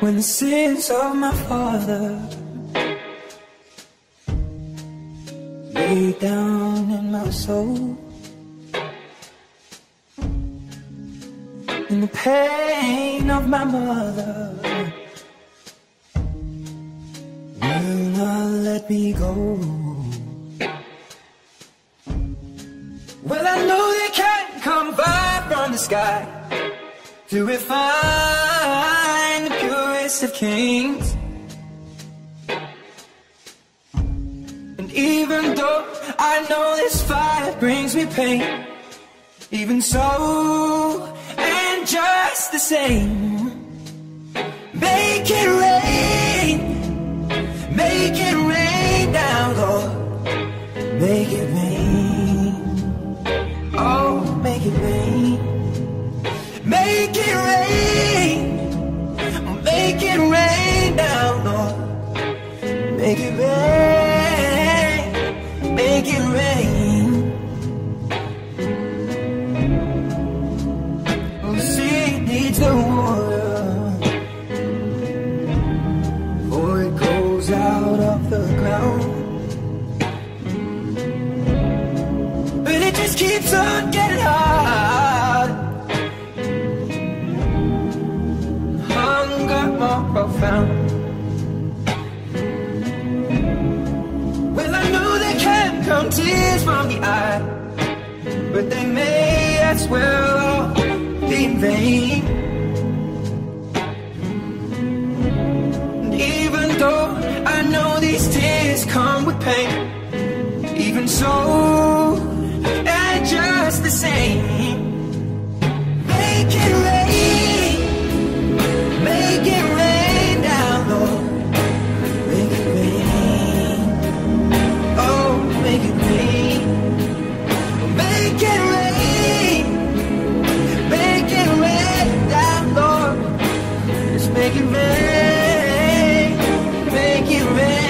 when the sins of my father lay down in my soul, and the pain of my mother will not let me go. Well, I know they can't come far from the sky to refine the purest of kings. And even though I know this fire brings me pain, even so, and just the same, make it rain down, Lord, make it rain, oh, make it rain, make it rain down, Lord, make it rain, make it rain. Oh, see, it needs the water, for it goes out of the ground, but it just keeps on getting hard. Hunger more profound. Well, I know there can't come tears from the eye, but they may as well all be in vain. And even though I know these tears come with pain, even so, and just the same, make it rain down, Lord, make it rain, oh, make it rain, make it rain down, Lord, just make it rain, make it rain.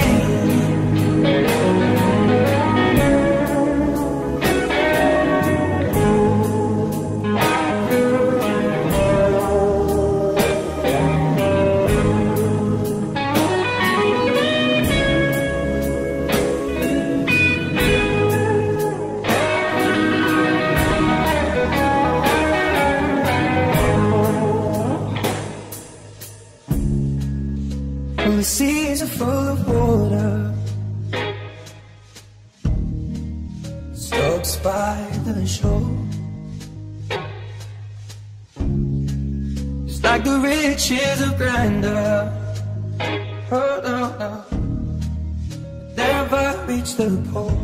The seas are full of water, stops by the shore, just like the riches of grandeur. Oh no, no, never reach the pole.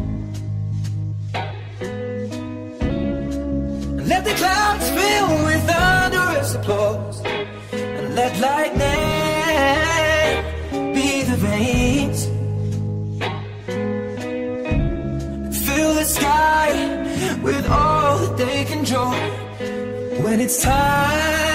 And let the clouds fill with thunderous applause, and let lightning be the veins, fill the sky with all that they can draw when it's time